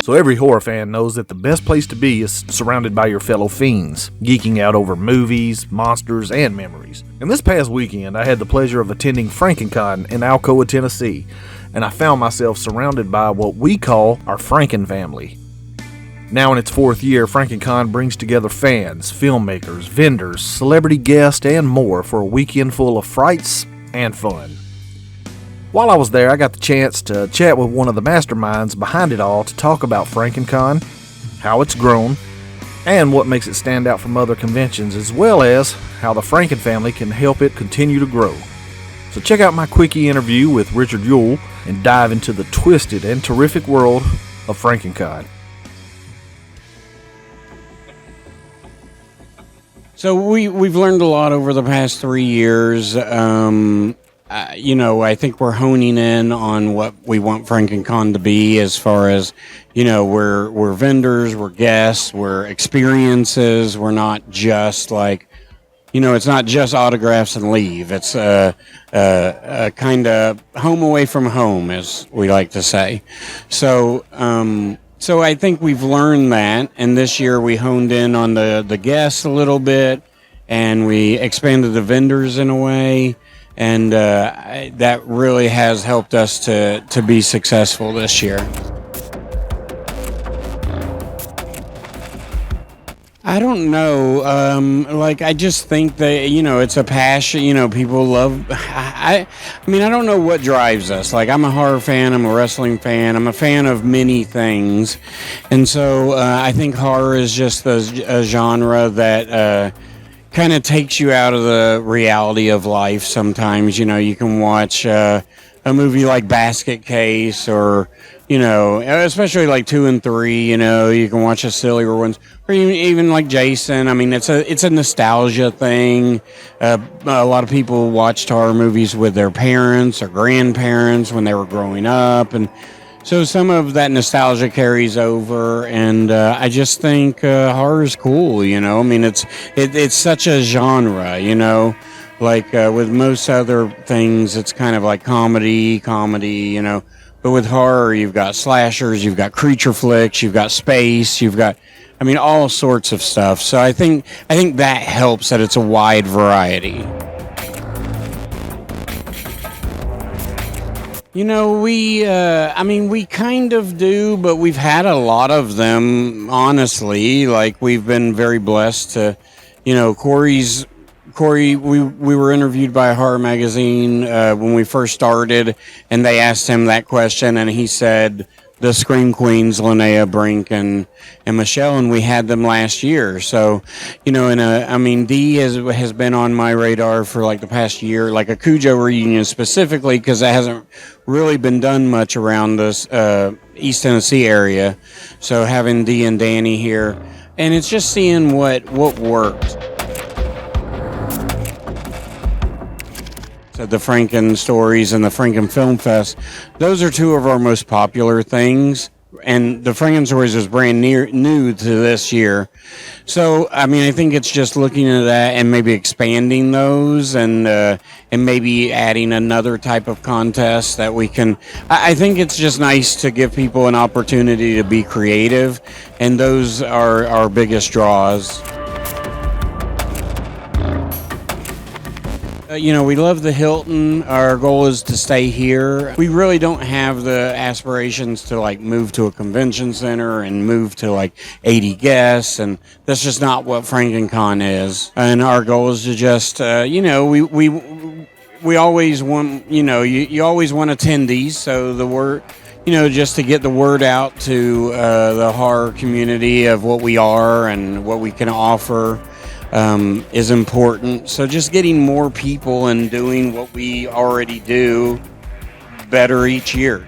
So every horror fan knows that the best place to be is surrounded by your fellow fiends, geeking out over movies, monsters, and memories. And this past weekend, I had the pleasure of attending FrankenCon in Alcoa, Tennessee, and I found myself surrounded by what we call our Franken family. Now in its fourth year, FrankenCon brings together fans, filmmakers, vendors, celebrity guests, and more for a weekend full of frights and fun. While I was there, I got the chance to chat with one of the masterminds behind it all to talk about FrankenCon, how it's grown, and what makes it stand out from other conventions, as well as how the Franken family can help it continue to grow. So check out my quickie interview with Richard Ewell and dive into the twisted and terrific world of FrankenCon. So we've learned a lot over the past 3 years. I think we're honing in on what we want FrankenCon to be, as far as, we're vendors, we're guests, we're experiences. We're not just like, it's not just autographs and leave. It's a kind of home away from home, as we like to say. So I think we've learned that, and this year we honed in on the guests a little bit, and we expanded the vendors in a way, and that really has helped us to be successful this year. I don't know. I just think that, it's a passion. People love. I don't know what drives us. Like, I'm a horror fan. I'm a wrestling fan. I'm a fan of many things, and so I think horror is just a genre that kind of takes you out of the reality of life. Sometimes, you can watch a movie like Basket Case, or especially like 2 and 3, you can watch a sillier ones, or even like Jason. It's a nostalgia thing. A lot of people watched horror movies with their parents or grandparents when they were growing up, and so some of that nostalgia carries over. And I just think horror is cool. It's such a genre. With most other things, it's kind of like comedy. But with horror, you've got slashers, you've got creature flicks, you've got space, you've got, all sorts of stuff. So I think that helps, that it's a wide variety. We kind of do, but we've had a lot of them, honestly. Like, we've been very blessed to, Corey, we were interviewed by a horror magazine when we first started, and they asked him that question, and he said the Scream Queens, Linnea, Brink, and Michelle, and we had them last year. So, Dee has been on my radar for like the past year, like a Cujo reunion specifically, because that hasn't really been done much around this East Tennessee area. So having Dee and Danny here, and it's just seeing what worked. So the Franken Stories and the Franken Film Fest, those are two of our most popular things. And the Franken Stories is brand new to this year. So, I think it's just looking at that and maybe expanding those, and maybe adding another type of contest that we can. I think it's just nice to give people an opportunity to be creative, and those are our biggest draws. We love the Hilton. Our goal is to stay here. We really don't have the aspirations to move to a convention center and move to 80 guests, and that's just not what FrankenCon is. And our goal is to just, we always want, you always want attendees. So the word, just to get the word out to the horror community of what we are and what we can offer. Is important. So just getting more people and doing what we already do better each year.